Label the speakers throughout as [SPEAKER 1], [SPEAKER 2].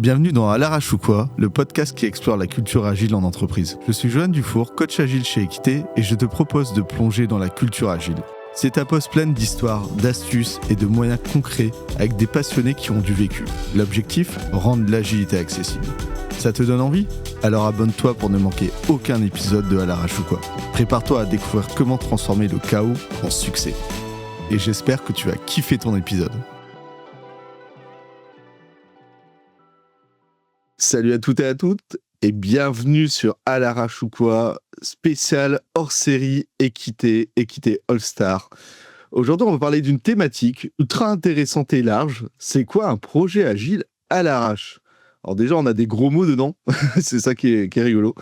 [SPEAKER 1] Bienvenue dans À l'arrache ou quoi, le podcast qui explore la culture agile en entreprise. Je suis Johan Dufour, coach agile chez Equité, et je te propose de plonger dans la culture agile. C'est ta pause pleine d'histoires, d'astuces et de moyens concrets avec des passionnés qui ont du vécu. L'objectif, rendre l'agilité accessible. Ça te donne envie ? Alors abonne-toi pour ne manquer aucun épisode de À l'arrache ou quoi. Prépare-toi à découvrir comment transformer le chaos en succès. Et j'espère que tu vas kiffer ton épisode. Salut à toutes et à toutes et bienvenue sur À l'arrache ou quoi, spécial hors série Equité All-Star. Aujourd'hui, on va parler d'une thématique ultra intéressante et large. C'est quoi un projet agile à l'arrache ? Alors déjà, on a des gros mots dedans, c'est ça qui est rigolo.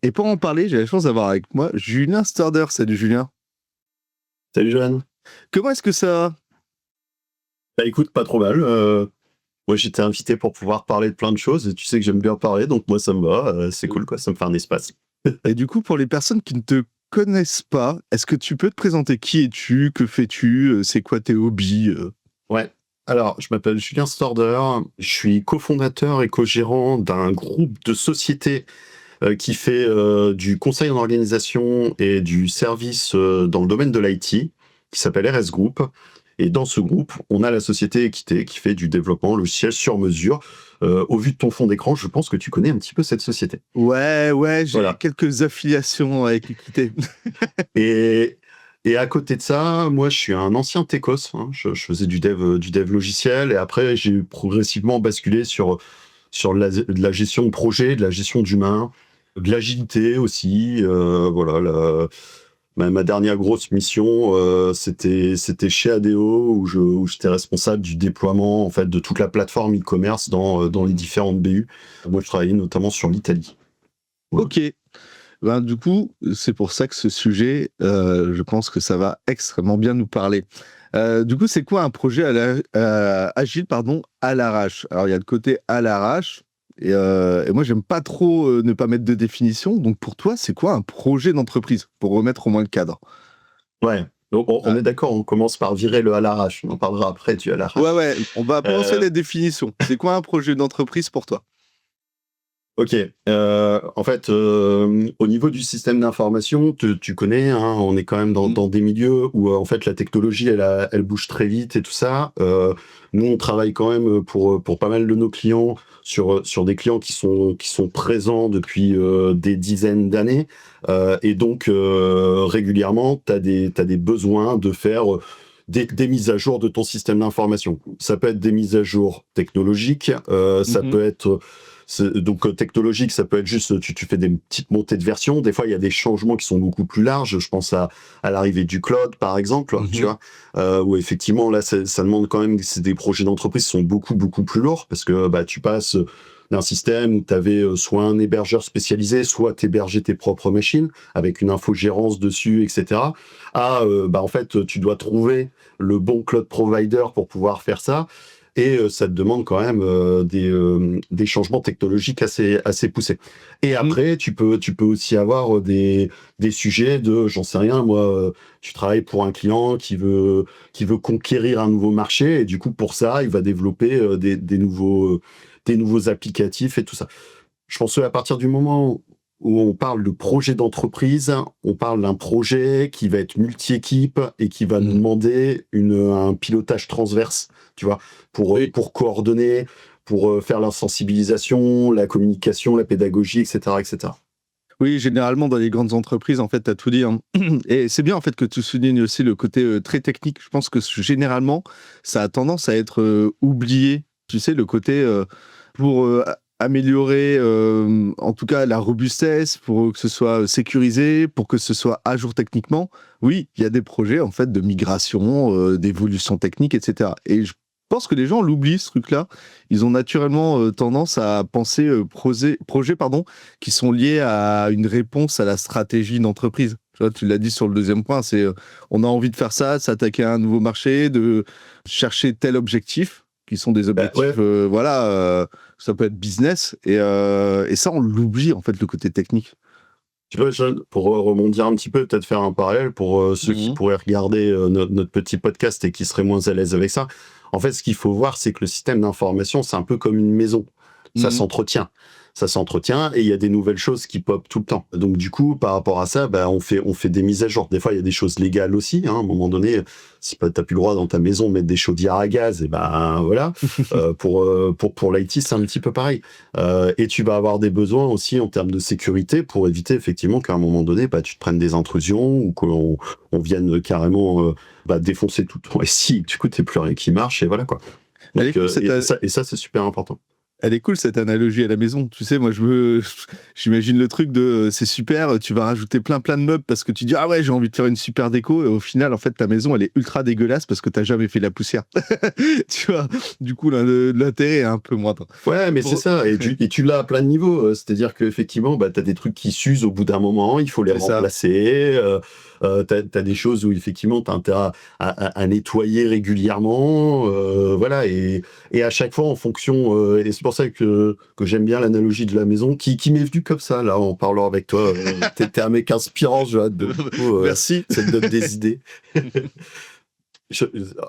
[SPEAKER 1] Et pour en parler, j'ai la chance d'avoir avec moi Julien Storder. Salut Julien.
[SPEAKER 2] Salut Johan.
[SPEAKER 1] Comment est-ce que ça va ?
[SPEAKER 2] Bah écoute, pas trop mal. Moi, j'étais invité pour pouvoir parler de plein de choses et tu sais que j'aime bien parler, donc moi, ça me va. C'est cool, quoi. Ça me fait un espace.
[SPEAKER 1] Et du coup, pour les personnes qui ne te connaissent pas, est-ce que tu peux te présenter ? Qui es-tu ? Que fais-tu ? C'est quoi tes hobbies ?
[SPEAKER 2] Ouais. Alors, je m'appelle Julien Storder. Je suis cofondateur et co-gérant d'un groupe de sociétés qui fait du conseil en organisation et du service dans le domaine de l'IT, qui s'appelle RS Group. Et dans ce groupe, on a la société Equité qui fait du développement logiciel sur mesure. Au vu de ton fond d'écran, je pense que tu connais un petit peu cette société.
[SPEAKER 1] Ouais, j'ai quelques affiliations avec Equité.
[SPEAKER 2] Et à côté de ça, moi, je suis un ancien techos. Hein. Je faisais du dev logiciel et après, j'ai progressivement basculé sur de la gestion de projet, de la gestion d'humains, de l'agilité aussi. Voilà. Ma dernière grosse mission, c'était chez ADO où j'étais responsable du déploiement en fait de toute la plateforme e-commerce dans les différentes BU. Moi, je travaillais notamment sur l'Italie.
[SPEAKER 1] Voilà. Ok. Ben, du coup, c'est pour ça que ce sujet, je pense que ça va extrêmement bien nous parler. Du coup, c'est quoi un projet agile à l'arrache ? Alors, il y a le côté à l'arrache. Et moi, j'aime pas trop ne pas mettre de définition. Donc, pour toi, c'est quoi un projet d'entreprise ? Pour remettre au moins le cadre.
[SPEAKER 2] Ouais. Donc, on est d'accord, on commence par virer le à l'arrache. On en parlera après du à l'arrache.
[SPEAKER 1] Ouais. On va penser les définitions. C'est quoi un projet d'entreprise pour toi ?
[SPEAKER 2] Ok. En fait, au niveau du système d'information, tu connais, hein, on est quand même dans des milieux où en fait la technologie elle bouge très vite et tout ça. Nous, on travaille quand même pour pas mal de nos clients sur des clients qui sont présents depuis des dizaines d'années. Et donc régulièrement, t'as des besoins de faire des mises à jour de ton système d'information. Ça peut être des mises à jour technologiques, ça peut être donc technologique, ça peut être juste tu fais des petites montées de version. Des fois, il y a des changements qui sont beaucoup plus larges. Je pense à l'arrivée du cloud, par exemple, tu vois, où effectivement là, ça demande quand même. C'est des projets d'entreprise qui sont beaucoup plus lourds parce que tu passes d'un système où tu avais soit un hébergeur spécialisé, soit t'héberger tes propres machines avec une infogérance dessus, etc. En fait, tu dois trouver le bon cloud provider pour pouvoir faire ça. Et ça te demande quand même des changements technologiques assez poussés. Et après, tu peux aussi avoir des sujets de, j'en sais rien, moi, tu travailles pour un client qui veut conquérir un nouveau marché, et du coup, pour ça, il va développer des nouveaux applicatifs et tout ça. Je pense qu'à partir du moment où on parle de projet d'entreprise, on parle d'un projet qui va être multi-équipe et qui va nous demander un pilotage transverse, tu vois, pour coordonner, pour faire la sensibilisation, la communication, la pédagogie, etc., etc.
[SPEAKER 1] Oui, généralement, dans les grandes entreprises, en fait, tu as tout dit. Hein. Et c'est bien, en fait, que tu soulignes aussi le côté très technique. Je pense que généralement, ça a tendance à être oublié. Tu sais, le côté pour améliorer, en tout cas, la robustesse, pour que ce soit sécurisé, pour que ce soit à jour techniquement. Oui, il y a des projets, en fait, de migration, d'évolution technique, etc. Et je pense que les gens l'oublient, ce truc-là. Ils ont naturellement tendance à penser projets qui sont liés à une réponse à la stratégie d'entreprise. Tu l'as dit sur le deuxième point, c'est on a envie de faire ça, de s'attaquer à un nouveau marché, de chercher tel objectif, qui sont des objectifs, ça peut être business, et ça, on l'oublie, en fait, le côté technique.
[SPEAKER 2] Tu vois, pour rebondir un petit peu, peut-être faire un parallèle pour ceux qui pourraient regarder notre petit podcast et qui seraient moins à l'aise avec ça. En fait, ce qu'il faut voir, c'est que le système d'information, c'est un peu comme une maison. Ça s'entretient. Ça s'entretient et il y a des nouvelles choses qui pop tout le temps. Donc du coup, par rapport à ça, on fait des mises à jour. Des fois, il y a des choses légales aussi. À un moment donné, si t'as plus le droit dans ta maison de mettre des chaudières à gaz, et voilà. Pour l'IT, c'est un petit peu pareil. Et tu vas avoir des besoins aussi en termes de sécurité pour éviter effectivement qu'à un moment donné, tu te prennes des intrusions ou qu'on vienne carrément défoncer tout ton SI. Du coup, t'es plus rien qui marche et voilà quoi. Donc, et ça, c'est super important.
[SPEAKER 1] Elle est cool cette analogie à la maison. Tu sais, moi j'imagine le truc de c'est super, tu vas rajouter plein de meubles parce que tu dis ah ouais j'ai envie de faire une super déco et au final en fait ta maison elle est ultra dégueulasse parce que t'as jamais fait la poussière. Tu vois, du coup l'intérêt est un peu moindre.
[SPEAKER 2] Ouais mais c'est ça et tu l'as à plein de niveaux. C'est-à-dire qu'effectivement t'as des trucs qui s'usent au bout d'un moment, il faut les remplacer. T'as des choses où effectivement t'as intérêt à nettoyer régulièrement, voilà et à chaque fois en fonction et c'est pour ça que j'aime bien l'analogie de la maison qui m'est venue comme ça là en parlant avec toi. T'es un mec inspirant, Joad.
[SPEAKER 1] Merci.
[SPEAKER 2] Ça te donne des idées.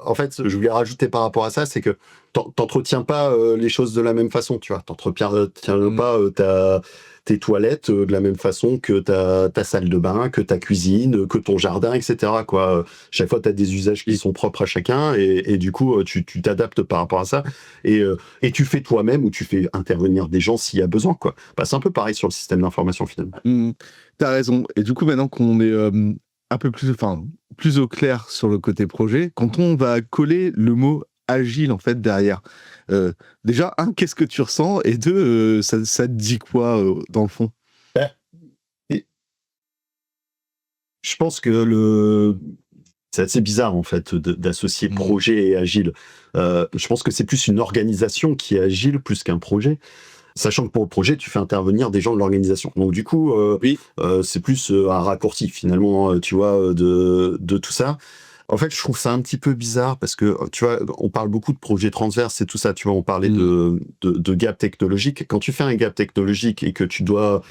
[SPEAKER 2] En fait, je voulais rajouter par rapport à ça, c'est que t'entretiens pas les choses de la même façon, tu vois. T'entretiens pas tes toilettes de la même façon que ta salle de bain, que ta cuisine, que ton jardin, etc. Quoi. Chaque fois, t'as des usages qui sont propres à chacun et du coup, tu t'adaptes par rapport à ça et tu fais toi-même ou tu fais intervenir des gens s'il y a besoin, quoi. C'est un peu pareil sur le système d'information finalement.
[SPEAKER 1] T'as raison. Et du coup, maintenant qu'on est un peu plus au clair sur le côté projet, quand on va coller le mot agile en fait derrière, déjà qu'est-ce que tu ressens et deux, ça te dit quoi dans le fond?
[SPEAKER 2] Je pense que c'est assez bizarre en fait d'associer projet et agile. Je pense que c'est plus une organisation qui est agile plus qu'un projet. Sachant que pour le projet, tu fais intervenir des gens de l'organisation. Donc du coup, c'est plus un raccourci finalement, tu vois, de tout ça. En fait, je trouve ça un petit peu bizarre parce que, tu vois, on parle beaucoup de projets transverses et tout ça, tu vois, on parlait de gap technologique. Quand tu fais un gap technologique et que tu dois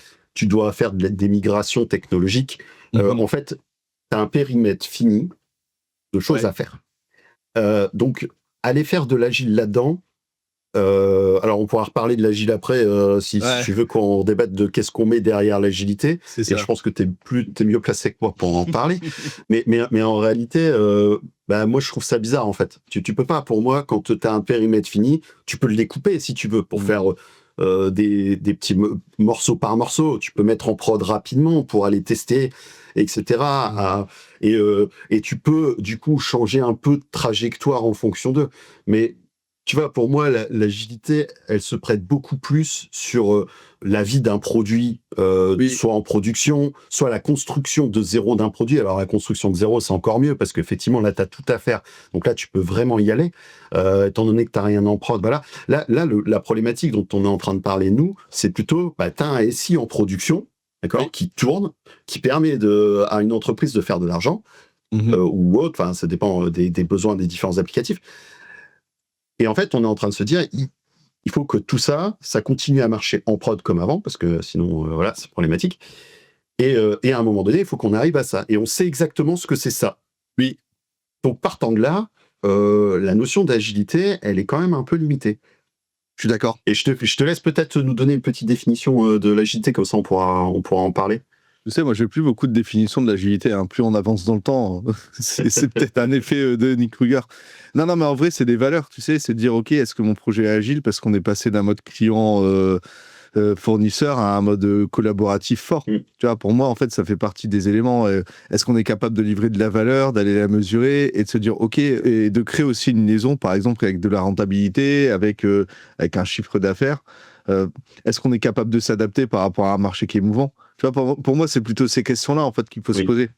[SPEAKER 2] faire des migrations technologiques, en fait, tu as un périmètre fini de choses à faire. Donc, aller faire de l'agile là-dedans, alors on pourra reparler de l'agile après si tu veux qu'on débatte de qu'est-ce qu'on met derrière l'agilité. Et je pense que t'es mieux placé que moi pour en parler. mais en réalité, moi je trouve ça bizarre en fait. Tu peux pas, pour moi, quand tu as un périmètre fini, tu peux le découper si tu veux pour faire des petits morceaux par morceau. Tu peux mettre en prod rapidement pour aller tester, etc. Et tu peux du coup changer un peu de trajectoire en fonction d'eux. Mais tu vois, pour moi, l'agilité, elle se prête beaucoup plus sur la vie d'un produit, soit en production, soit la construction de zéro d'un produit. Alors, la construction de zéro, c'est encore mieux parce qu'effectivement, là, tu as tout à faire. Donc là, tu peux vraiment y aller, étant donné que tu n'as rien en prod. Voilà. Là, la problématique dont on est en train de parler, nous, c'est plutôt, tu as un SI en production, d'accord, qui tourne, qui permet à une entreprise de faire de l'argent, ou autre, enfin, ça dépend des besoins des différents applicatifs. Et en fait, on est en train de se dire, il faut que tout ça continue à marcher en prod comme avant, parce que sinon, voilà, c'est problématique. Et à un moment donné, il faut qu'on arrive à ça. Et on sait exactement ce que c'est ça. Oui. Donc, partant de là, la notion d'agilité, elle est quand même un peu limitée.
[SPEAKER 1] Je suis d'accord.
[SPEAKER 2] Et je te laisse peut-être nous donner une petite définition de l'agilité, comme ça on pourra en parler.
[SPEAKER 1] Tu sais, moi, j'ai plus beaucoup de définitions de l'agilité. Plus on avance dans le temps, c'est peut-être un effet de Nick Kruger. Non, mais en vrai, c'est des valeurs. Tu sais, c'est de dire, OK, est-ce que mon projet est agile parce qu'on est passé d'un mode client fournisseur à un mode collaboratif fort. Tu vois, pour moi, en fait, ça fait partie des éléments. Est-ce qu'on est capable de livrer de la valeur, d'aller la mesurer et de se dire, OK, et de créer aussi une liaison, par exemple, avec de la rentabilité, avec un chiffre d'affaires. Est-ce qu'on est capable de s'adapter par rapport à un marché qui est mouvant? Tu vois, pour moi, c'est plutôt ces questions-là en fait qu'il faut se poser.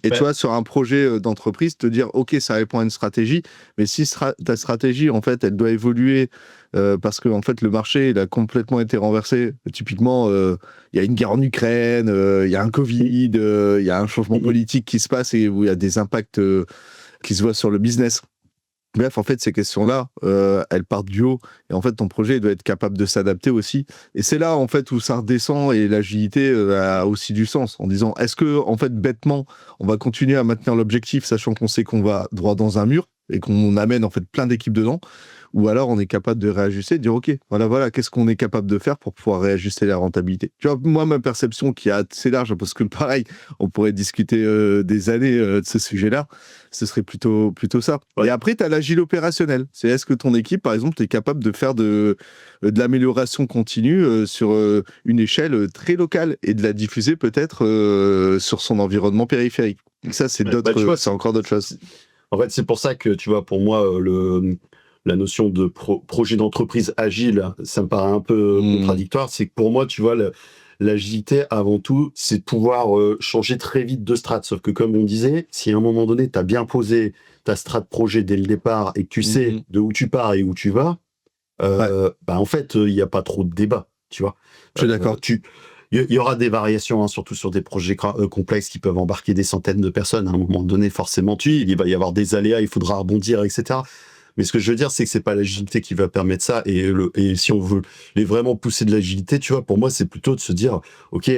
[SPEAKER 1] Et tu vois, sur un projet d'entreprise, te dire, OK, ça répond à une stratégie, mais si ta stratégie, en fait, elle doit évoluer parce que en fait, le marché, il a complètement été renversé. Typiquement, il y a une guerre en Ukraine, il y a un Covid, il y a un changement politique qui se passe et où il y a des impacts qui se voient sur le business. Bref, en fait, ces questions-là, elles partent du haut. Et en fait, ton projet doit être capable de s'adapter aussi. Et c'est là, en fait, où ça redescend et l'agilité a aussi du sens. En disant, est-ce que, en fait, bêtement, on va continuer à maintenir l'objectif, sachant qu'on sait qu'on va droit dans un mur et qu'on amène, en fait, plein d'équipes dedans? ou alors on est capable de réajuster, de dire ok, voilà, qu'est-ce qu'on est capable de faire pour pouvoir réajuster la rentabilité. Tu vois, moi, ma perception qui est assez large, parce que pareil, on pourrait discuter des années de ce sujet-là, ce serait plutôt ça.
[SPEAKER 2] Ouais.
[SPEAKER 1] Et après, tu as l'agile opérationnel. C'est est-ce que ton équipe, par exemple, est capable de faire de l'amélioration continue sur une échelle très locale et de la diffuser peut-être sur son environnement périphérique. Et ça, c'est c'est encore d'autres choses.
[SPEAKER 2] En fait, c'est pour ça que, tu vois, pour moi, la notion de projet d'entreprise agile, ça me paraît un peu contradictoire. C'est que pour moi, tu vois, l'agilité, avant tout, c'est de pouvoir changer très vite de strat. Sauf que, comme on disait, si à un moment donné, tu as bien posé ta strat projet dès le départ et que tu sais de où tu pars et où tu vas, en fait, il n'y a pas trop de débat, tu vois.
[SPEAKER 1] Je suis d'accord.
[SPEAKER 2] Il y aura des variations, hein, surtout sur des projets complexes qui peuvent embarquer des centaines de personnes. À un moment donné, forcément, il va y avoir des aléas, il faudra rebondir, etc. Mais ce que je veux dire, c'est que c'est pas l'agilité qui va permettre ça. Et si on veut vraiment pousser de l'agilité, tu vois, pour moi, c'est plutôt de se dire, ok,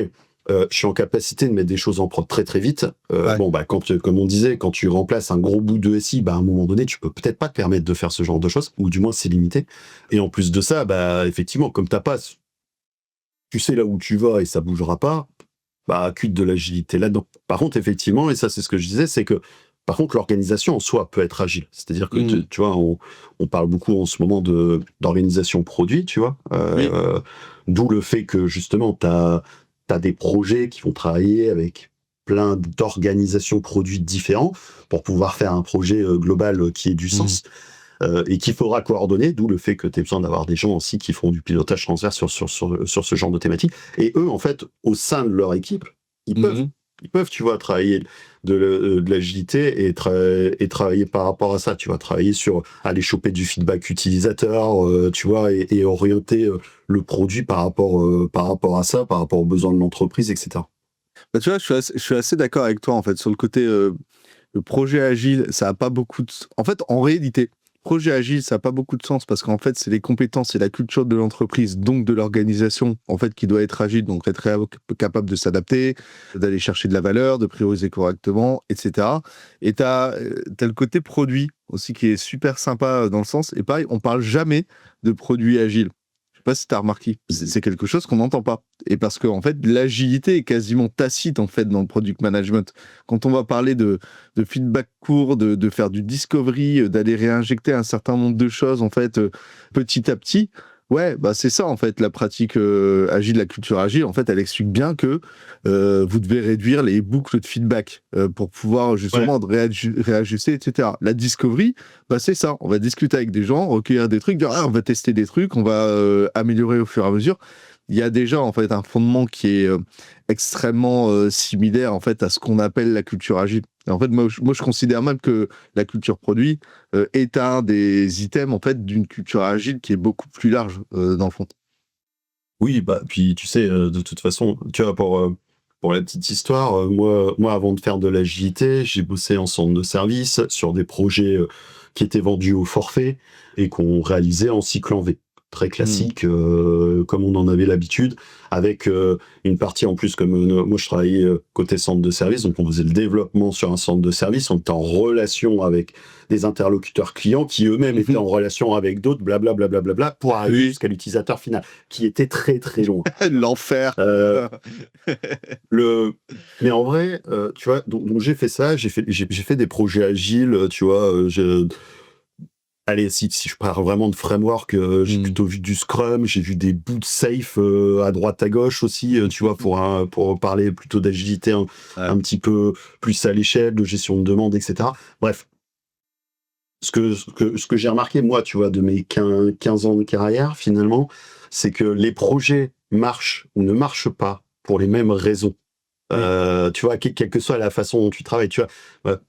[SPEAKER 2] je suis en capacité de mettre des choses en prod très très vite. Comme on disait, quand tu remplaces un gros bout de SI, à un moment donné, tu peux peut-être pas te permettre de faire ce genre de choses, ou du moins c'est limité. Et en plus de ça, effectivement, comme t'as pas, tu sais là où tu vas et ça bougera pas, cuite de l'agilité là-dedans. Par contre, effectivement, et ça c'est ce que je disais, c'est que par contre l'organisation en soi peut être agile. C'est-à-dire que tu vois, on parle beaucoup en ce moment d'organisation produit, tu vois. D'où le fait que justement t'as des projets qui vont travailler avec plein d'organisations produits différents pour pouvoir faire un projet global qui ait du sens. Et qu'il faudra coordonner, d'où le fait que tu aies besoin d'avoir des gens aussi qui font du pilotage transverse sur ce genre de thématique. Et eux, en fait, au sein de leur équipe, ils peuvent, tu vois, travailler de l'agilité et travailler par rapport à ça. Tu vas travailler sur aller choper du feedback utilisateur, tu vois, et orienter le produit par rapport à ça, par rapport aux besoins de l'entreprise, etc.
[SPEAKER 1] Tu vois, je suis assez d'accord avec toi, en fait, sur le côté le projet agile, ça n'a pas beaucoup de... En fait, en réalité, projet agile, ça n'a pas beaucoup de sens parce qu'en fait, c'est les compétences et la culture de l'entreprise, donc de l'organisation, en fait, qui doit être agile, donc être capable de s'adapter, d'aller chercher de la valeur, de prioriser correctement, etc. Et tu as le côté produit aussi qui est super sympa dans le sens. Et pareil, on parle jamais de produit agile. Je sais pas si tu as remarqué, c'est quelque chose qu'on n'entend pas. Et parce que en fait, l'agilité est quasiment tacite en fait dans le product management. Quand on va parler de feedback court, de faire du discovery, d'aller réinjecter un certain nombre de choses en fait petit à petit. Ouais, c'est ça en fait la pratique agile, la culture agile. En fait, elle explique bien que vous devez réduire les boucles de feedback pour pouvoir justement réajuster, etc. La discovery, c'est ça. On va discuter avec des gens, recueillir des trucs, dire on va tester des trucs, on va améliorer au fur et à mesure. Il y a déjà en fait un fondement qui est extrêmement similaire en fait à ce qu'on appelle la culture agile. Et en fait, moi, je considère même que la culture produit est un des items en fait d'une culture agile qui est beaucoup plus large dans le fond.
[SPEAKER 2] Oui, puis tu sais, de toute façon, tu vois, pour la petite histoire, moi, avant de faire de l'agilité, j'ai bossé en centre de service sur des projets qui étaient vendus au forfait et qu'on réalisait en cycle en V. Très classique, comme on en avait l'habitude, avec une partie en plus, comme moi je travaillais côté centre de service, donc on faisait le développement sur un centre de service, on était en relation avec des interlocuteurs clients qui eux-mêmes étaient en relation avec d'autres, blablabla, pour arriver jusqu'à l'utilisateur final, qui était très très loin.
[SPEAKER 1] L'enfer.
[SPEAKER 2] Mais en vrai, tu vois, donc j'ai fait ça, j'ai fait des projets agiles, tu vois, allez, si je parle vraiment de framework, j'ai plutôt vu du Scrum, j'ai vu des bouts de safe à droite à gauche aussi, tu vois, pour parler plutôt d'agilité un petit peu plus à l'échelle, de gestion de demande, etc. Bref, ce que j'ai remarqué, moi, tu vois, de mes 15 ans de carrière, finalement, c'est que les projets marchent ou ne marchent pas pour les mêmes raisons. Tu vois, quelle que soit la façon dont tu travailles, tu vois.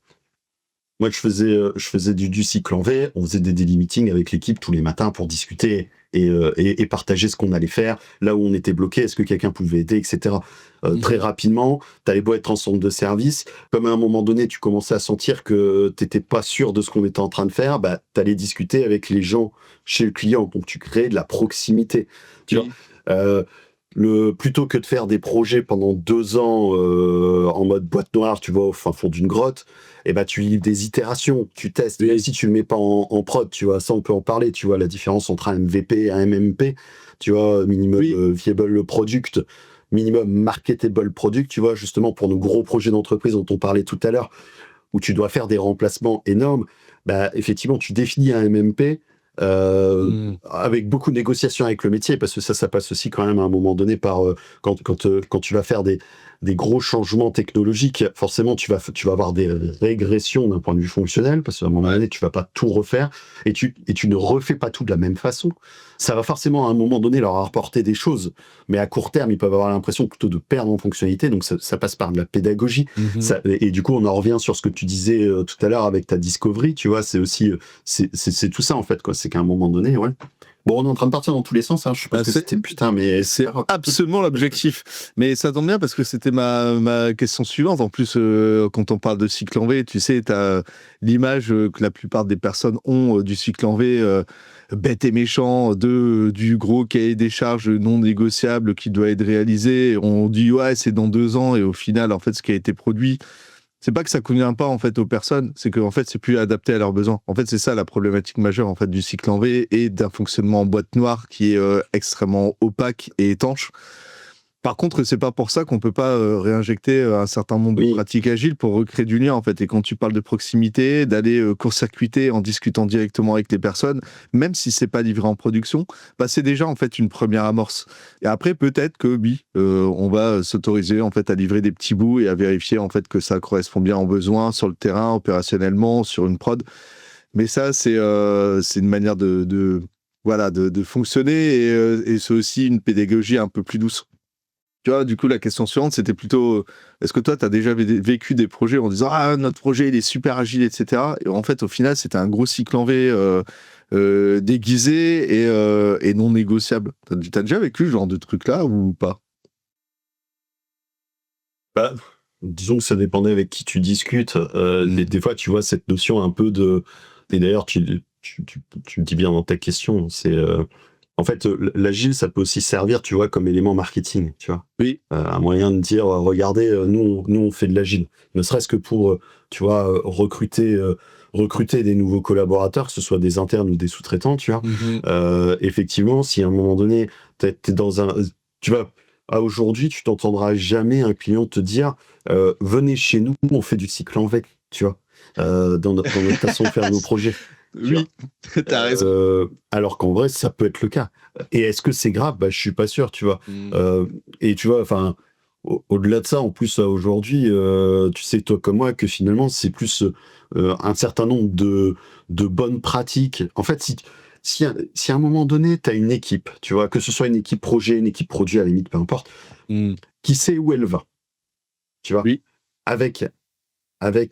[SPEAKER 2] Moi, je faisais du cycle en V, on faisait des daily meetings avec l'équipe tous les matins pour discuter et partager ce qu'on allait faire, là où on était bloqué, est-ce que quelqu'un pouvait aider, etc. Très rapidement, t'avais beau être en centre de service, comme à un moment donné, tu commençais à sentir que t'étais pas sûr de ce qu'on était en train de faire, t'allais discuter avec les gens chez le client, donc tu créais de la proximité. Tu vois Plutôt que de faire des projets pendant 2 ans en mode boîte noire, tu vois, au fin fond d'une grotte, et ben tu livres des itérations, tu testes. Et si tu le mets pas en prod, tu vois, ça on peut en parler, tu vois, la différence entre un MVP et un MMP, tu vois, minimum viable product, minimum marketable product, tu vois, justement pour nos gros projets d'entreprise dont on parlait tout à l'heure, où tu dois faire des remplacements énormes, bah effectivement tu définis un MMP. Avec beaucoup de négociations avec le métier, parce que ça passe aussi quand même à un moment donné par quand tu vas faire des gros changements technologiques, forcément tu vas avoir des régressions d'un point de vue fonctionnel, parce qu'à un moment donné tu vas pas tout refaire et tu ne refais pas tout de la même façon. Ça va forcément à un moment donné leur apporter des choses, mais à court terme ils peuvent avoir l'impression plutôt de perdre en fonctionnalité, donc ça passe par de la pédagogie. Et du coup on en revient sur ce que tu disais tout à l'heure avec ta discovery, tu vois, c'est aussi c'est tout ça en fait, quoi. C'est qu'à un moment donné, ouais. Bon, on est en train de partir dans tous les sens, hein. Je sais pas ce que c'était, putain, mais
[SPEAKER 1] c'est absolument l'objectif. Mais ça tombe bien parce que c'était ma question suivante. En plus, quand on parle de cycle en V, tu sais, t'as l'image que la plupart des personnes ont du cycle en V bête et méchant, du gros cahier des charges non négociable qui doit être réalisé. On dit ouais, c'est dans 2 ans, et au final, en fait, ce qui a été produit, c'est pas que ça convient pas en fait aux personnes, c'est qu'en fait c'est plus adapté à leurs besoins. En fait, c'est ça la problématique majeure en fait du cycle en V et d'un fonctionnement en boîte noire qui est extrêmement opaque et étanche. Par contre, c'est pas pour ça qu'on peut pas réinjecter un certain nombre de pratiques agiles pour recréer du lien en fait. Et quand tu parles de proximité, d'aller court-circuiter en discutant directement avec les personnes, même si c'est pas livré en production, bah c'est déjà en fait une première amorce. Et après peut-être que oui, on va s'autoriser en fait à livrer des petits bouts et à vérifier en fait que ça correspond bien aux besoins sur le terrain, opérationnellement, sur une prod. Mais ça c'est une manière de fonctionner et c'est aussi une pédagogie un peu plus douce. Tu vois, du coup, la question suivante, c'était plutôt, est-ce que toi, tu as déjà vécu des projets en disant, ah, notre projet, il est super agile, etc. Et en fait, au final, c'était un gros cycle en V déguisé et non négociable. T'as déjà vécu ce genre de truc-là ou pas?
[SPEAKER 2] Bah, disons que ça dépendait avec qui tu discutes. Des fois, tu vois, cette notion un peu de... Et d'ailleurs, tu le dis bien dans ta question, c'est... En fait, l'agile, ça peut aussi servir, tu vois, comme élément marketing, tu vois.
[SPEAKER 1] Oui.
[SPEAKER 2] Un moyen de dire, regardez, nous, on fait de l'agile. Ne serait-ce que pour, tu vois, recruter des nouveaux collaborateurs, que ce soit des internes ou des sous-traitants, tu vois. Effectivement, si à un moment donné, t'es dans un... Tu vois, aujourd'hui, tu t'entendras jamais un client te dire, venez chez nous, on fait du cycle en V, tu vois, dans notre façon de faire nos projets.
[SPEAKER 1] Oui, t'as raison.
[SPEAKER 2] Alors qu'en vrai, ça peut être le cas. Et est-ce que c'est grave? Bah, je suis pas sûr, tu vois. Et tu vois, enfin, au-delà de ça, en plus, aujourd'hui, tu sais, toi comme moi, que finalement, c'est plus un certain nombre de bonnes pratiques. En fait, si à un moment donné, tu as une équipe, tu vois, que ce soit une équipe projet, une équipe produit, à la limite, peu importe, qui sait où elle va, tu vois,
[SPEAKER 1] Oui.
[SPEAKER 2] avec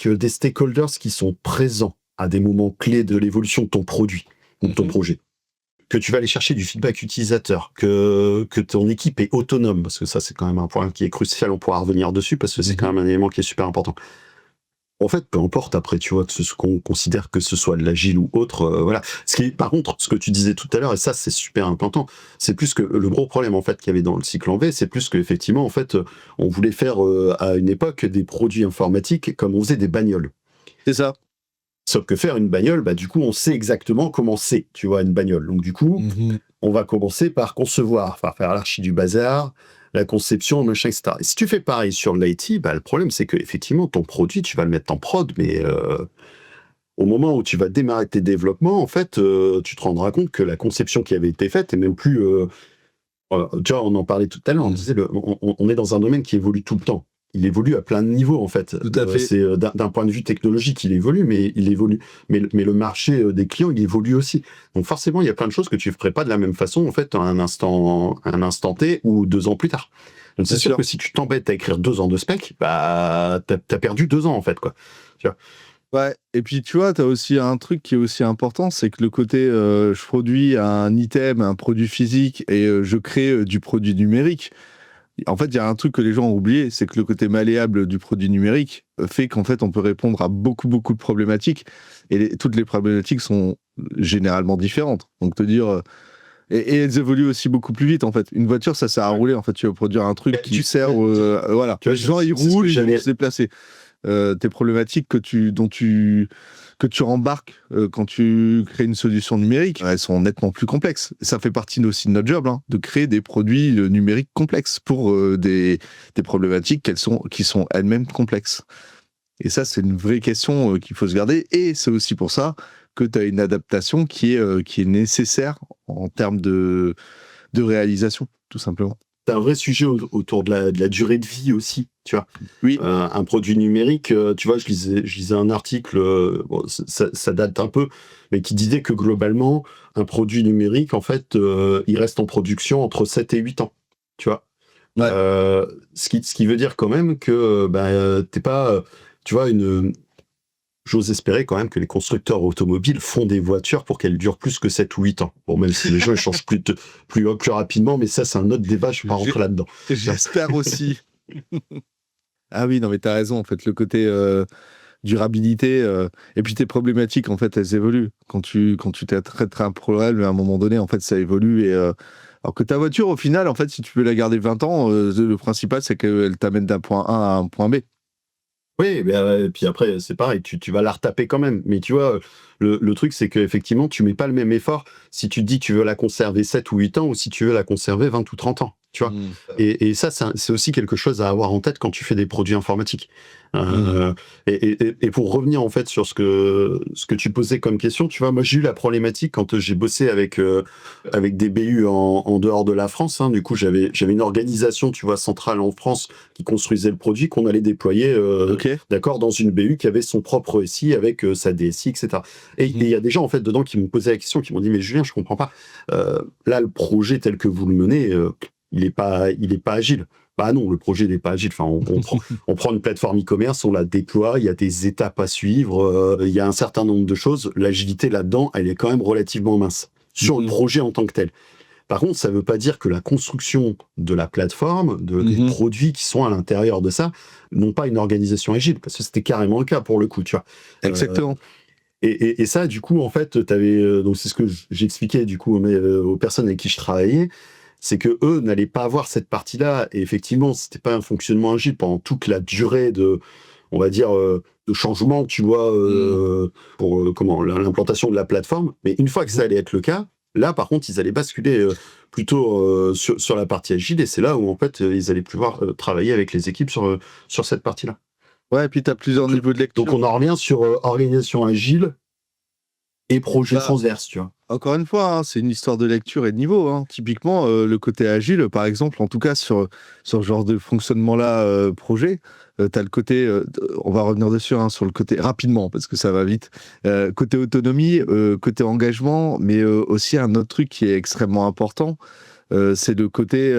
[SPEAKER 2] des stakeholders qui sont présents à des moments clés de l'évolution de ton produit ou de ton projet, que tu vas aller chercher du feedback utilisateur, que ton équipe est autonome, parce que ça, c'est quand même un point qui est crucial, on pourra revenir dessus, parce que c'est quand même un élément qui est super important. En fait, peu importe après, tu vois, ce qu'on considère que ce soit de l'agile ou autre, voilà. Par contre, ce que tu disais tout à l'heure, et ça, c'est super important, c'est plus que le gros problème, en fait, qu'il y avait dans le cycle en V, c'est plus qu'effectivement, en fait, on voulait faire, à une époque, des produits informatiques comme on faisait des bagnoles.
[SPEAKER 1] C'est ça.
[SPEAKER 2] Sauf que faire une bagnole, bah, du coup, on sait exactement comment c'est, tu vois, une bagnole. Donc, du coup, on va commencer par concevoir, enfin, faire l'archi du bazar, la conception, machin, etc. Et si tu fais pareil sur l'IT, bah, le problème, c'est que effectivement, ton produit, tu vas le mettre en prod, mais au moment où tu vas démarrer tes développements, en fait, tu te rendras compte que la conception qui avait été faite est même plus... tu vois, on en parlait tout à l'heure, on disait, on est dans un domaine qui évolue tout le temps. Il évolue à plein de niveaux, en fait.
[SPEAKER 1] Tout à fait.
[SPEAKER 2] C'est d'un point de vue technologique, il évolue, mais le marché des clients, il évolue aussi. Donc forcément, il y a plein de choses que tu ne ferais pas de la même façon, en fait, à un instant T ou 2 ans plus tard. Donc c'est sûr que si tu t'embêtes à écrire 2 ans de spec, bah t'as perdu 2 ans, en fait, quoi. Tu vois.
[SPEAKER 1] Ouais, et puis tu vois, tu as aussi un truc qui est aussi important, c'est que le côté je produis un item, un produit physique et je crée du produit numérique. En fait, il y a un truc que les gens ont oublié, c'est que le côté malléable du produit numérique fait qu'en fait, on peut répondre à beaucoup, beaucoup de problématiques. Et toutes les problématiques sont généralement différentes. Donc, te dire, Et elles évoluent aussi beaucoup plus vite, en fait. Une voiture, ça sert à rouler, en fait. Tu veux produire un truc qui sert... voilà.
[SPEAKER 2] Tu vois,
[SPEAKER 1] Les gens, ils
[SPEAKER 2] c'est ce que
[SPEAKER 1] roulent, ils vont
[SPEAKER 2] j'allais-
[SPEAKER 1] se déplacer. Tes problématiques que tu embarques quand tu crées une solution numérique, elles sont nettement plus complexes. Ça fait partie aussi de notre job, hein, de créer des produits numériques complexes pour des problématiques qui sont elles-mêmes complexes. Et ça, c'est une vraie question qu'il faut se garder. Et c'est aussi pour ça que tu as une adaptation qui est nécessaire en termes de réalisation, tout simplement.
[SPEAKER 2] T'as un vrai sujet autour de la durée de vie aussi, tu vois.
[SPEAKER 1] Oui.
[SPEAKER 2] Un produit numérique, tu vois, je lisais un article, bon, ça date un peu, mais qui disait que globalement, un produit numérique, en fait, il reste en production entre 7 et 8 ans, tu vois.
[SPEAKER 1] Ouais.
[SPEAKER 2] Ce qui veut dire quand même que t'es pas, tu vois, j'ose espérer quand même que les constructeurs automobiles font des voitures pour qu'elles durent plus que 7 ou 8 ans. Bon, même si les gens ils changent plus rapidement, mais ça, c'est un autre débat, je ne vais pas rentrer là-dedans.
[SPEAKER 1] J'espère aussi. Ah oui, non, mais t'as raison, en fait, le côté durabilité, et puis tes problématiques, en fait, elles évoluent. Quand tu traites un problème, à un moment donné, en fait, ça évolue. Alors que ta voiture, au final, en fait, si tu veux la garder 20 ans, le principal, c'est qu'elle t'amène d'un point A à un point B.
[SPEAKER 2] Oui, et puis après, c'est pareil, tu vas la retaper quand même. Mais tu vois, le truc, c'est qu'effectivement, tu mets pas le même effort si tu te dis que tu veux la conserver 7 ou 8 ans ou si tu veux la conserver 20 ou 30 ans. Tu vois. Et ça, c'est aussi quelque chose à avoir en tête quand tu fais des produits informatiques. Et pour revenir en fait sur ce que tu posais comme question, tu vois, moi j'ai eu la problématique quand j'ai bossé avec des BU en dehors de la France. Hein, du coup, j'avais une organisation, tu vois, centrale en France qui construisait le produit qu'on allait déployer, d'accord, dans une BU qui avait son propre SI avec sa DSI, etc. Et il y a des gens en fait dedans qui m'ont posé la question, qui m'ont dit mais Julien, je comprends pas. Là, le projet tel que vous le menez, il est pas agile. Bah non, le projet n'est pas agile. Enfin, on prend une plateforme e-commerce, on la déploie, il y a des étapes à suivre, il y a un certain nombre de choses. L'agilité là-dedans, elle est quand même relativement mince sur le projet en tant que tel. Par contre, ça ne veut pas dire que la construction de la plateforme, des produits qui sont à l'intérieur de ça, n'ont pas une organisation agile, parce que c'était carrément le cas pour le coup, tu vois.
[SPEAKER 1] Exactement.
[SPEAKER 2] Et ça, du coup, en fait, t'avais, donc c'est ce que j'expliquais du coup aux personnes avec qui je travaillais, c'est que eux n'allaient pas avoir cette partie-là. Et effectivement, c'était pas un fonctionnement agile pendant toute la durée on va dire, de changement, tu vois, pour l'implantation de la plateforme. Mais une fois que ça allait être le cas, là, par contre, ils allaient basculer plutôt sur la partie agile. Et c'est là où, en fait, ils allaient pouvoir travailler avec les équipes sur cette partie-là.
[SPEAKER 1] Ouais, et puis tu as plusieurs niveaux de lecture.
[SPEAKER 2] Donc, on en revient sur organisation agile et projet transverse, tu vois.
[SPEAKER 1] Encore une fois, hein, c'est une histoire de lecture et de niveau. Hein. Typiquement, le côté agile, par exemple, en tout cas sur ce genre de fonctionnement-là, projet, tu as le côté, on va revenir dessus, hein, sur le côté rapidement, parce que ça va vite, côté autonomie, côté engagement, mais aussi un autre truc qui est extrêmement important, c'est le côté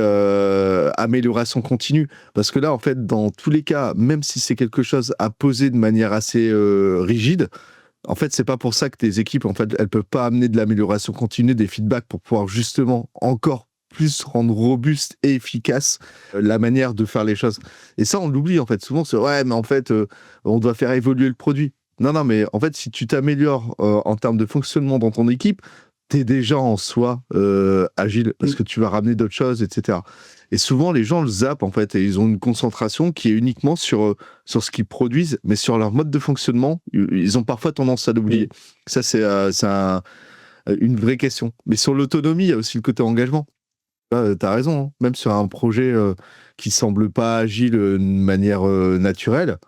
[SPEAKER 1] amélioration continue. Parce que là, en fait, dans tous les cas, même si c'est quelque chose à poser de manière assez rigide, en fait, c'est pas pour ça que tes équipes, en fait, elles peuvent pas amener de l'amélioration continue, des feedbacks pour pouvoir justement encore plus rendre robuste et efficace la manière de faire les choses. Et ça, on l'oublie, en fait. Souvent, c'est ouais, mais en fait, on doit faire évoluer le produit. Non, mais en fait, si tu t'améliores en termes de fonctionnement dans ton équipe, t'es déjà en soi agile parce que tu vas ramener d'autres choses, etc. Et souvent, les gens le zappent, en fait, et ils ont une concentration qui est uniquement sur ce qu'ils produisent, mais sur leur mode de fonctionnement, ils ont parfois tendance à l'oublier. Ça, c'est une vraie question. Mais sur l'autonomie, il y a aussi le côté engagement. T'as raison, hein. Même sur un projet qui semble pas agile de manière naturelle,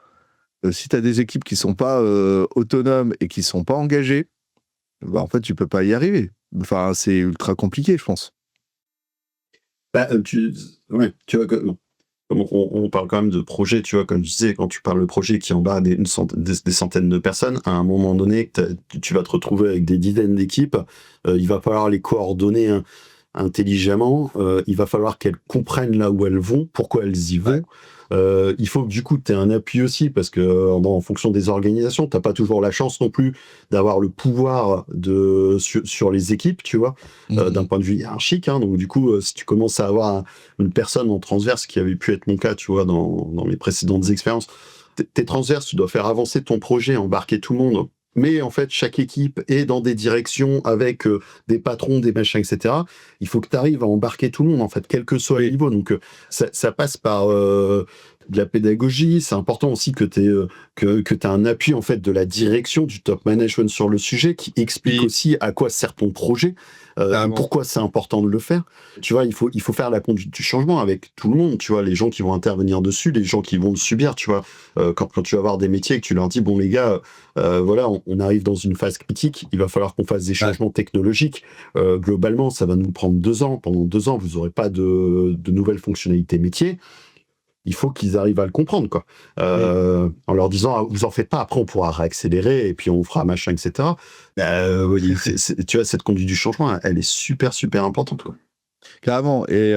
[SPEAKER 1] si t'as des équipes qui sont pas autonomes et qui sont pas engagées, bah, en fait, tu peux pas y arriver. Enfin, c'est ultra compliqué, je pense.
[SPEAKER 2] Tu vois, on parle quand même de projet, tu vois, comme je disais, quand tu parles de projet qui embarque des centaines de personnes, à un moment donné, tu vas te retrouver avec des dizaines d'équipes, il va falloir les coordonner intelligemment, il va falloir qu'elles comprennent là où elles vont, pourquoi elles y vont. Il faut que du coup tu aies un appui aussi, parce que en fonction des organisations, t'as pas toujours la chance non plus d'avoir le pouvoir sur les équipes, tu vois, d'un point de vue hiérarchique. Hein. Donc du coup, si tu commences à avoir une personne en transverse, qui avait pu être mon cas, tu vois, dans mes précédentes expériences, t'es transverse, tu dois faire avancer ton projet, embarquer tout le monde mais en fait, chaque équipe est dans des directions avec des patrons, des machins, etc. Il faut que tu arrives à embarquer tout le monde, en fait, quel que soit le niveau. Donc, ça passe par de la pédagogie. C'est important aussi que tu un appui, en fait, de la direction, du top management sur le sujet, qui explique aussi à quoi sert ton projet, pourquoi c'est important de le faire. Tu vois, il faut faire la conduite du changement avec tout le monde, tu vois, les gens qui vont intervenir dessus, les gens qui vont le subir, tu vois. Quand tu vas avoir des métiers et que tu leur dis, bon, les gars, voilà, on arrive dans une phase critique, il va falloir qu'on fasse des changements technologiques. Globalement, ça va nous prendre 2 ans. Pendant 2 ans, vous n'aurez pas de nouvelles fonctionnalités métiers. Il faut qu'ils arrivent à le comprendre, quoi. En leur disant, ah, vous en faites pas, après on pourra réaccélérer et puis on fera machin, etc. Oui, tu vois, cette conduite du changement, elle est super, super importante, quoi.
[SPEAKER 1] Carrément. Et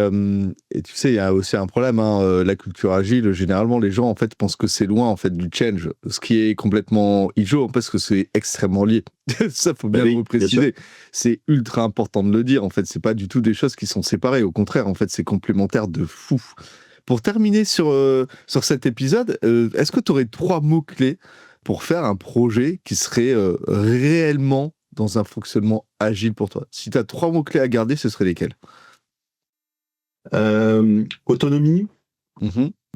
[SPEAKER 1] tu sais, il y a aussi un problème. La culture agile, généralement, les gens en fait pensent que c'est loin en fait du change, ce qui est complètement idiot parce que c'est extrêmement lié. Ça, faut bien le préciser. C'est ultra important de le dire. En fait, c'est pas du tout des choses qui sont séparées. Au contraire, en fait, c'est complémentaire de fou. Pour terminer sur cet épisode, est-ce que tu aurais 3 mots-clés pour faire un projet qui serait réellement dans un fonctionnement agile pour toi? Si tu as 3 mots-clés à garder, ce seraient lesquels?
[SPEAKER 2] Autonomie.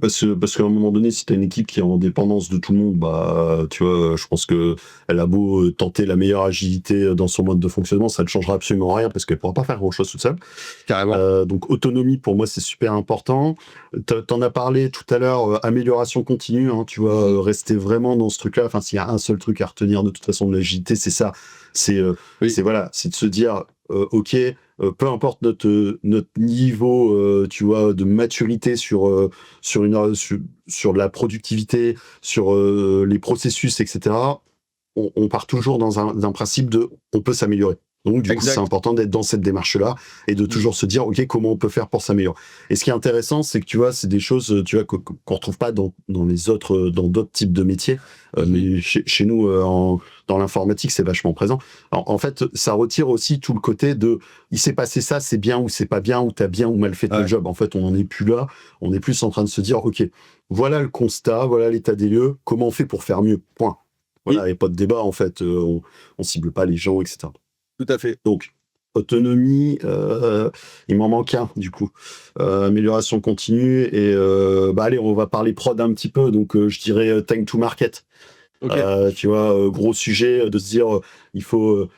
[SPEAKER 2] Parce qu'à un moment donné, si tu as une équipe qui est en dépendance de tout le monde, bah, tu vois, je pense que elle a beau tenter la meilleure agilité dans son mode de fonctionnement, ça ne changera absolument rien parce qu'elle pourra pas faire grand-chose toute seule.
[SPEAKER 1] Carrément.
[SPEAKER 2] Donc, autonomie, pour moi, c'est super important. T'en as parlé tout à l'heure, amélioration continue, hein, tu vois, rester vraiment dans ce truc-là. Enfin, s'il y a un seul truc à retenir de toute façon de l'agilité, c'est ça. C'est voilà, c'est de se dire, ok, peu importe notre niveau, tu vois, de maturité sur de la productivité, sur les processus, etc. On part toujours dans un principe de on peut s'améliorer. Donc du coup, c'est important d'être dans cette démarche-là et de toujours se dire, ok, comment on peut faire pour s'améliorer. Et ce qui est intéressant, c'est que tu vois, c'est des choses, tu vois, qu'on retrouve pas dans d'autres types de métiers, mais chez nous, dans l'informatique, c'est vachement présent. En fait, ça retire aussi tout le côté de, il s'est passé ça, c'est bien ou c'est pas bien, ou t'as bien ou mal fait ton job. En fait, on n'en est plus là. On est plus en train de se dire, ok, voilà le constat, voilà l'état des lieux. Comment on fait pour faire mieux? Point. Voilà, il n'y a pas de débat, en fait. On cible pas les gens, etc.
[SPEAKER 1] Tout à fait.
[SPEAKER 2] Donc, autonomie, il m'en manque un, du coup. Amélioration continue. Et allez, on va parler prod un petit peu. Donc, je dirais time to market. Tu vois, gros sujet de se dire, il faut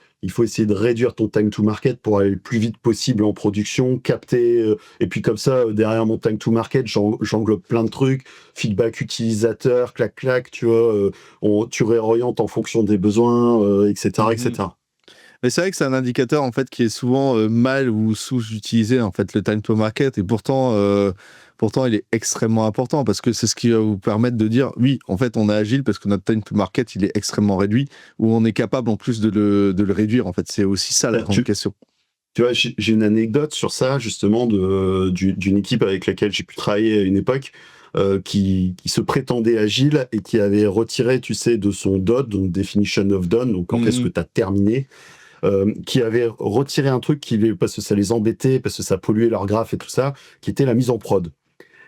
[SPEAKER 2] essayer de réduire ton time to market pour aller le plus vite possible en production, capter, et puis comme ça, derrière mon time to market, j'englobe plein de trucs, feedback utilisateur, clac, tu vois, tu réorientes en fonction des besoins, etc., etc.
[SPEAKER 1] Mais c'est vrai que c'est un indicateur en fait qui est souvent mal ou sous-utilisé en fait, le time to market, et pourtant il est extrêmement important parce que c'est ce qui va vous permettre de dire oui, en fait on est agile parce que notre time to market il est extrêmement réduit, ou on est capable en plus de le réduire. En fait, c'est aussi ça la grande question.
[SPEAKER 2] Tu vois, j'ai une anecdote sur ça justement d'une équipe avec laquelle j'ai pu travailler à une époque. Qui se prétendait agile et qui avait retiré, tu sais, de son DOD, donc Definition of Done, donc quand est-ce que tu as terminé, qui avait retiré un truc parce que ça les embêtait, parce que ça polluait leur graphe et tout ça, qui était la mise en prod.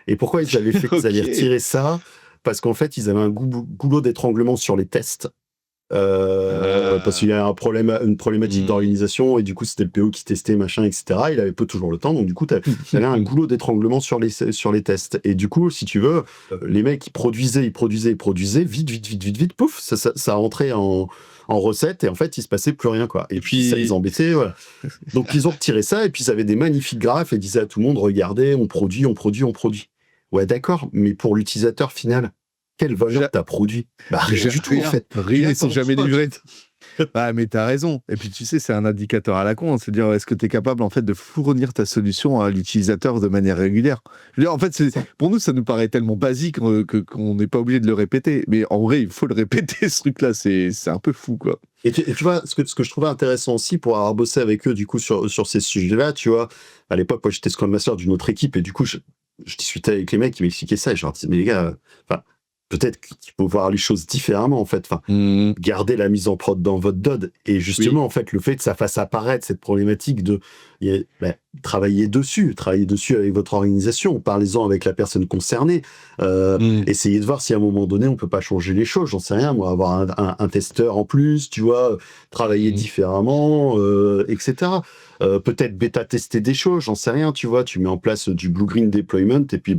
[SPEAKER 2] Et pourquoi ils avaient ils avaient retiré ça? Parce qu'en fait, ils avaient un goulot d'étranglement sur les tests. Parce qu'il y a une problématique d'organisation, et du coup c'était le PO qui testait, machin, etc. Il avait peu toujours le temps, donc du coup t'avais un goulot d'étranglement sur les tests. Et du coup, si tu veux, les mecs ils produisaient vite, pouf, ça rentrait en recette, et en fait il se passait plus rien, quoi. Et puis ça les embêtait, voilà. Donc ils ont retiré ça, et puis ils avaient des magnifiques graphes et disaient à tout le monde, regardez, on produit. Ouais, d'accord, mais pour l'utilisateur final, quelle valeur t'as produit? Rien du tout, en fait.
[SPEAKER 1] Rien, ils sont jamais livrés. Ah, mais t'as raison. Et puis, tu sais, c'est un indicateur à la con. C'est dire, est-ce que t'es capable, en fait, de fournir ta solution à l'utilisateur de manière régulière? Je veux dire, en fait, pour nous, ça nous paraît tellement basique qu'on n'est pas obligé de le répéter. Mais en vrai, il faut le répéter, ce truc-là. C'est un peu fou, quoi.
[SPEAKER 2] Et tu vois, ce que je trouvais intéressant aussi pour avoir bossé avec eux, du coup, sur ces sujets-là, tu vois, à l'époque, moi, j'étais Scrum Master d'une autre équipe, et du coup, je discutais avec les mecs qui m'expliquaient ça, et je leur disais, mais les gars, peut-être qu'il faut voir les choses différemment, en fait. Garder la mise en prod dans votre DOD. Et justement, en fait, le fait que ça fasse apparaître cette problématique de... travaillez dessus avec votre organisation, parlez-en avec la personne concernée, essayez de voir si à un moment donné on peut pas changer les choses, j'en sais rien, moi, avoir un testeur en plus, tu vois, travailler différemment, etc. Peut-être bêta-tester des choses, j'en sais rien, tu vois, tu mets en place du blue-green deployment, et puis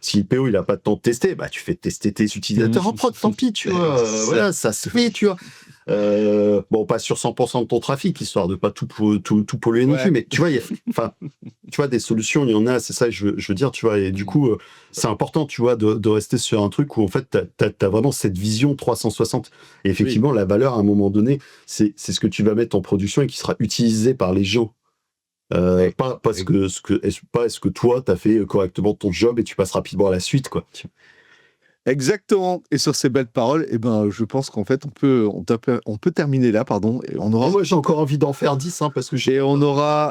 [SPEAKER 2] si le PO il a pas de temps de tester, tu fais tester tes utilisateurs en prod, tant pis, tu vois, voilà, ça se fait, tu vois. Pas sur 100% de ton trafic, histoire de pas tout polluer non plus, mais tu vois, tu vois, des solutions, il y en a, c'est ça que je veux dire, tu vois, et du coup, c'est important, tu vois, de rester sur un truc où, en fait, t'as vraiment cette vision 360. Et effectivement, la valeur, à un moment donné, c'est ce que tu vas mettre en production et qui sera utilisé par les gens. Pas est-ce que toi, t'as fait correctement ton job et tu passes rapidement à la suite, quoi.
[SPEAKER 1] Exactement. Et sur ces belles paroles, je pense qu'en fait, on peut terminer là, pardon. Et on aura...
[SPEAKER 2] Moi, j'ai encore envie d'en faire 10, parce que j'ai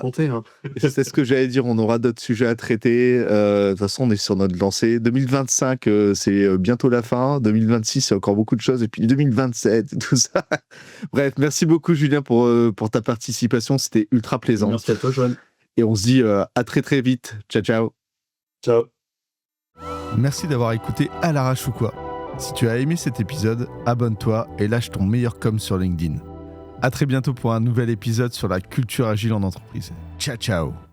[SPEAKER 1] compté. C'est ce que j'allais dire, on aura d'autres sujets à traiter. De toute façon, on est sur notre lancée. 2025, c'est bientôt la fin. 2026, c'est encore beaucoup de choses. Et puis 2027, tout ça. Bref, merci beaucoup, Julien, pour ta participation. C'était ultra plaisant.
[SPEAKER 2] Merci à toi, Joanne.
[SPEAKER 1] Et on se dit à très, très vite. Ciao, ciao.
[SPEAKER 2] Ciao.
[SPEAKER 3] Merci d'avoir écouté À l'arrache ou quoi. Si tu as aimé cet épisode, abonne-toi et lâche ton meilleur com sur LinkedIn. À très bientôt pour un nouvel épisode sur la culture agile en entreprise. Ciao, ciao.